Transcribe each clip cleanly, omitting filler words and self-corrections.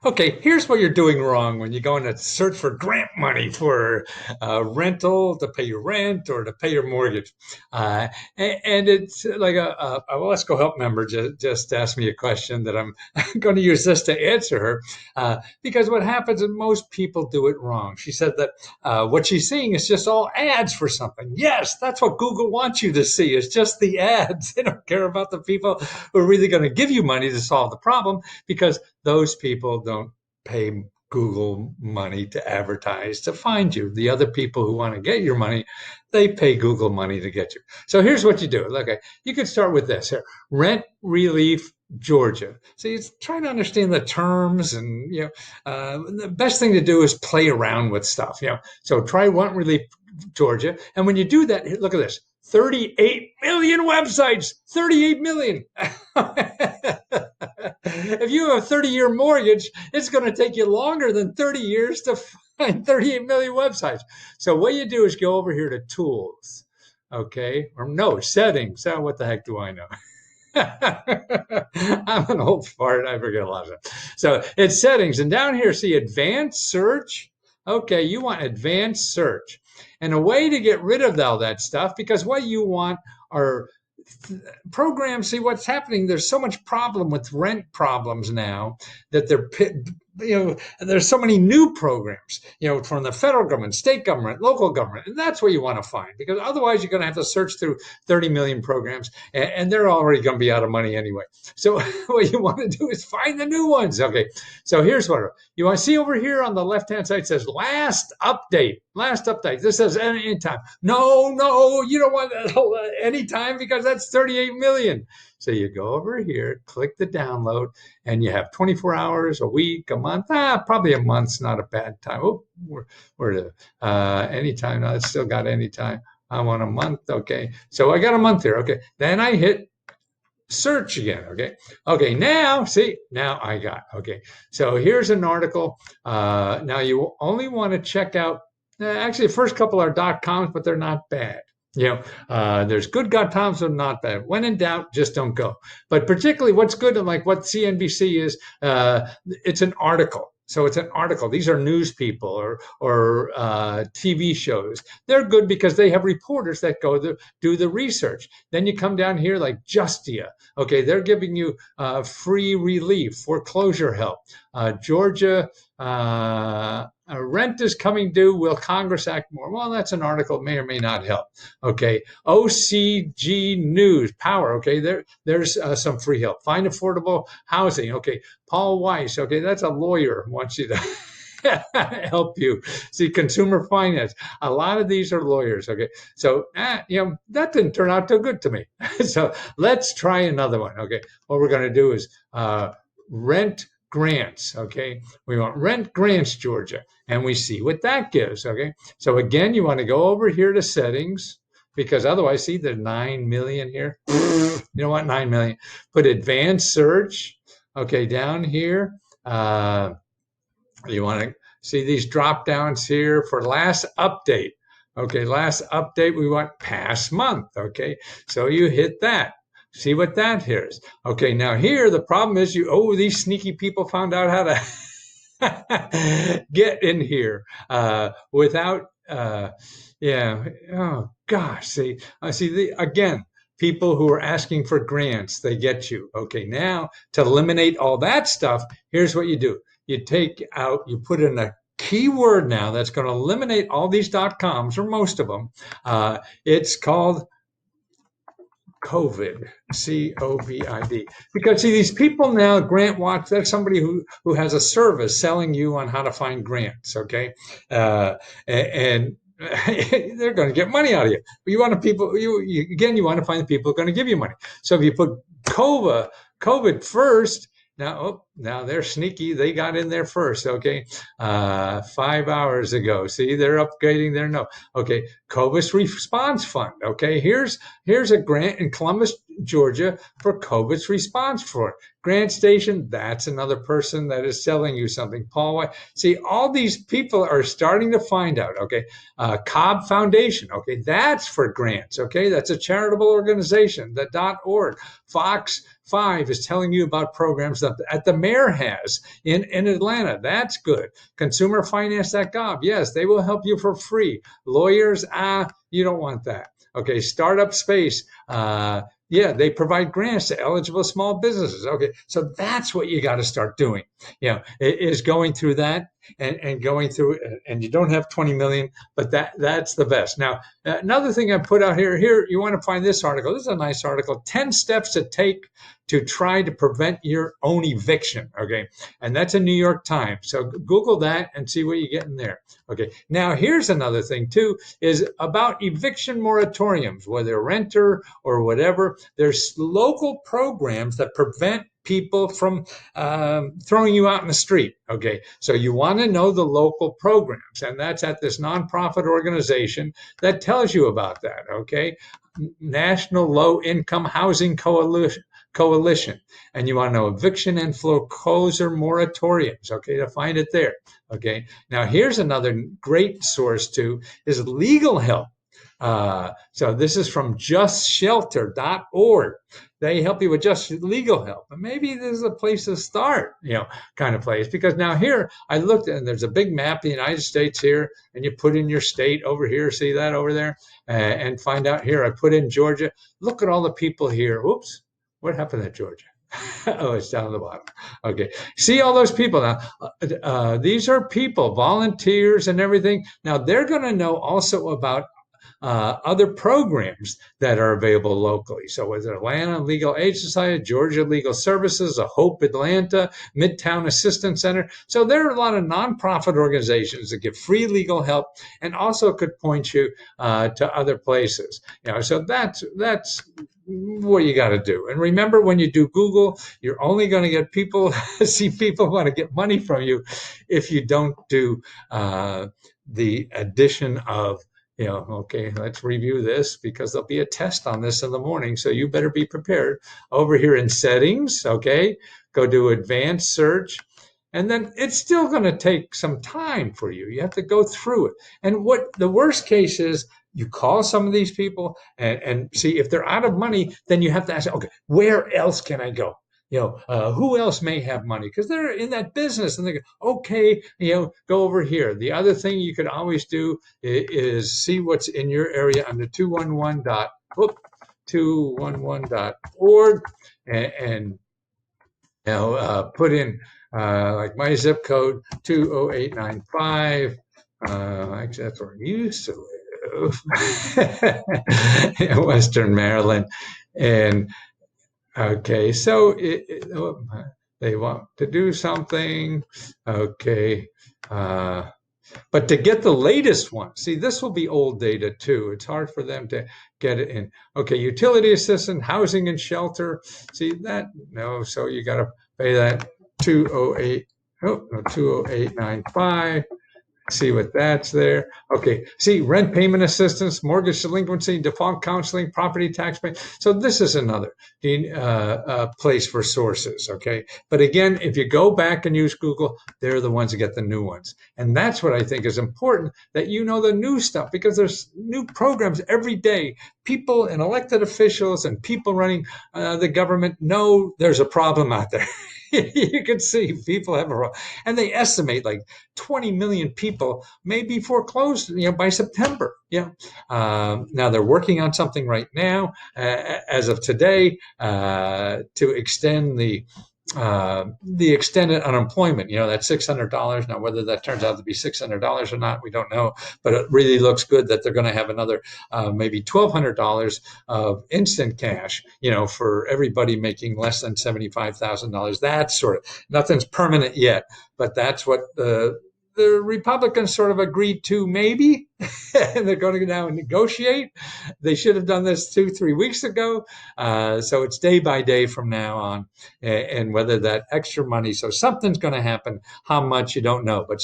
Okay, here's what you're doing wrong when you go in to search for grant money for rental to pay your rent or to pay your mortgage. And it's like a Let's Go Help member just asked me a question that I'm going to use this to answer her. Because what happens is most people do it wrong. She said that what she's seeing is just all ads for something. Yes, that's what Google wants you to see, is just the ads. They don't care about the people who are really going to give you money to solve the problem, because those people don't pay Google money to advertise to find you. The other people who want to get your money, they pay Google money to get you. So here's what you do. Okay, you can start with this here: Rent Relief Georgia. So you're trying to understand the terms, and the best thing to do is play around with stuff. So try Rent Relief Georgia, and when you do that, look at this: 38 million websites. 38 million. If you have a 30-year mortgage, it's going to take you longer than 30 years to find 38 million websites. So what you do is go over here to tools, okay? Or no, settings. Oh, what the heck do I know? I'm an old fart. I forget a lot of stuff. So it's settings. And down here, see advanced search. Okay, you want advanced search. And a way to get rid of all that stuff, because what you want are programs. See what's happening. There's so much problem with rent problems now that there's so many new programs, from the federal government, state government, local government, and that's what you want to find, because otherwise you're going to have to search through 30 million programs, and they're already going to be out of money anyway. So what you want to do is find the new ones. Okay, so here's what you want to see over here on the left hand side. It says last update. Last update. This says anytime. No, you don't want that anytime, because that's 38 million. So you go over here, click the download, and you have 24 hours, a week, a month. Probably a month's not a bad time. Oh, we're anytime. No, it's still got anytime. I want a month. Okay. So I got a month here. Okay. Then I hit search again. Okay, now I got. Okay, so here's an article. Now you only want to check out, actually the first couple are .coms, but they're not bad. There's good .coms, but not bad. When in doubt, just don't go. But particularly what's good, and like what CNBC is, it's an article. So it's an article. These are news people or TV shows. They're good because they have reporters that go do the research. Then you come down here like Justia. Okay, they're giving you free relief, foreclosure help. Georgia, rent is coming due. Will Congress act more? Well, that's an article, may or may not help. Okay, OCG News, Power. Okay, there's some free help. Find affordable housing. Okay, Paul Weiss. Okay, that's a lawyer, wants you to help you. See, consumer finance. A lot of these are lawyers. Okay, so that didn't turn out too good to me. So let's try another one. Okay, what we're going to do is rent grants. Okay, we want rent grants, Georgia, and we see what that gives. Okay, so again, you want to go over here to settings, because otherwise, see, there's 9 million here. You don't want 9 million. Put advanced search. Okay, down here. You want to see these drop downs here for last update. Okay, last update, we want past month. Okay, so you hit that. See what that here is. Okay, now here the problem is these sneaky people found out how to get in here without, oh gosh, again, people who are asking for grants, they get you. Okay, now to eliminate all that stuff, here's what you do. You put in a keyword now that's going to eliminate all these .coms, or most of them. It's called COVID, COVID. Because see, these people now, Grant Watch, that's somebody who has a service selling you on how to find grants, okay? And they're going to get money out of you. But you want you want to find the people who are going to give you money. So if you put COVID first, now they're sneaky. They got in there first. Okay, 5 hours ago. See, they're upgrading their note. Okay, COVID response fund. Okay, here's a grant in Columbus, Georgia for COVID's response for it. Grant Station, that's another person that is selling you something. Paul White. See, all these people are starting to find out, okay? Cobb Foundation, okay, that's for grants, okay? That's a charitable organization, the .org. Fox 5 is telling you about programs that the mayor has in Atlanta. That's good. Consumerfinance.gov, yes, they will help you for free. Lawyers, you don't want that. Okay, Startup Space, yeah, they provide grants to eligible small businesses. Okay, so that's what you got to start doing. Is going through that and going through, and you don't have 20 million, but that's the best. Now, another thing I put out here, you want to find this article. This is a nice article, 10 steps to take to try to prevent your own eviction. Okay, and that's a New York Times. So Google that and see what you get in there. Okay, now here's another thing too, is about eviction moratoriums, whether renter or whatever. There's local programs that prevent people from throwing you out in the street. Okay, so you want to know the local programs, and that's at this nonprofit organization that tells you about that. Okay, National Low Income Housing Coalition, and you want to know eviction and foreclosure moratoriums. Okay, to find it there. Okay, now here's another great source too, is legal help. So this is from justshelter.org. They help you with just legal help. And maybe this is a place to start, kind of place. Because now here, I looked and there's a big map of the United States here, and you put in your state over here, see that over there, and find out here. I put in Georgia. Look at all the people here. Oops, what happened to Georgia? Oh, it's down at the bottom. Okay. See all those people now. These are people, volunteers and everything. Now they're going to know also about other programs that are available locally. So with Atlanta Legal Aid Society, Georgia Legal Services, a Hope Atlanta, Midtown Assistance Center. So there are a lot of nonprofit organizations that give free legal help and also could point you to other places. So that's what you got to do. And remember, when you do Google, you're only going to get see people want to get money from you if you don't do the addition of, okay, let's review this because there'll be a test on this in the morning. So you better be prepared. Over here in settings, okay, go to advanced search. And then it's still going to take some time for you. You have to go through it. And what the worst case is, you call some of these people and see if they're out of money, then you have to ask, okay, where else can I go? Who else may have money? Because they're in that business and they go, okay, go over here. The other thing you could always do is see what's in your area under 211.org and put in like my zip code 20895. Actually, that's where I used to live. In Western Maryland. And okay, so they want to do something. Okay. But to get the latest one, see, this will be old data too. It's hard for them to get it in. Okay, utility assistant, housing and shelter. See that? No, so you got to pay that 20895. See what that's there. Okay. See, rent payment assistance, mortgage delinquency, default counseling, property tax pay. So this is another place for sources. Okay. But again, if you go back and use Google, they're the ones that get the new ones. And that's what I think is important, that you know the new stuff, because there's new programs every day. People and elected officials and people running the government know there's a problem out there. You can see people have a problem. And they estimate like 20 million people may be foreclosed, by September. Now they're working on something right now, as of today, to extend the extended unemployment. That's $600. Now, whether that turns out to be $600 or not, we don't know. But it really looks good that they're going to have another maybe $1,200 of instant cash, for everybody making less than $75,000. That sort of, nothing's permanent yet, but that's what the Republicans sort of agreed to maybe, and they're going to now negotiate. They should have done this 2-3 weeks ago. So it's day by day from now on, and whether that extra money. So something's going to happen. How much you don't know, but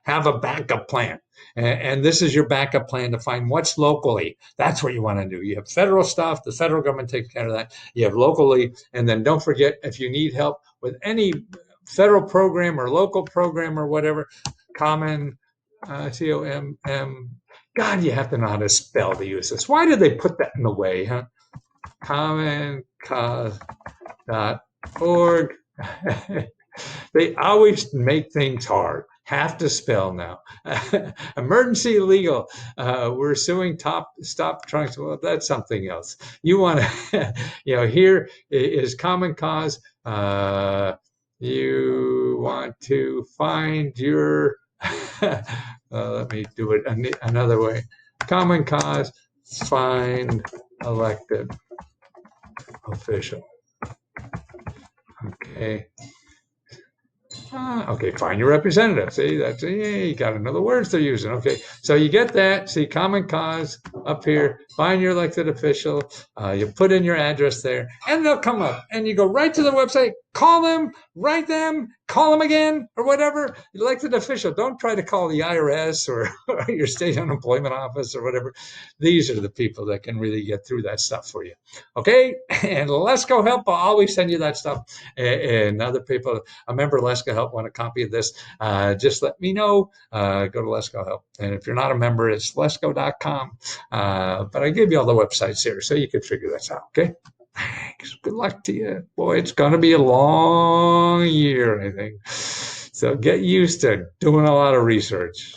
have a backup plan. And this is your backup plan to find what's locally. That's what you want to do. You have federal stuff. The federal government takes care of that. You have locally. And then don't forget, if you need help with any federal program or local program or whatever, common, COMM. God, you have to know how to spell to use this. Why did they put that in the way, huh? commoncause.org. They always make things hard. Have to spell now. Emergency legal. We're suing stop trunks. Well, that's something else. You want to, here is common cause. You want to find your, let me do it another way. Common cause, find elected official. Okay. Okay, find your representative. See, you got another words they're using. Okay, so you get that. See, common cause up here. Find your elected official. You put in your address there, and they'll come up. And you go right to the website. Call them, write them, call them again, or whatever. Elected official. Don't try to call the IRS or your state unemployment office or whatever. These are the people that can really get through that stuff for you. Okay, and Let's Go Help. I'll always send you that stuff. And other people, a member of Let's Go Help want a copy of this, just let me know. Go to Let's Go Help. And if you're not a member, it's letsgo.com. But I give you all the websites here so you can figure this out. Okay. Thanks. Good luck to you. Boy, it's going to be a long year, I think. So get used to doing a lot of research.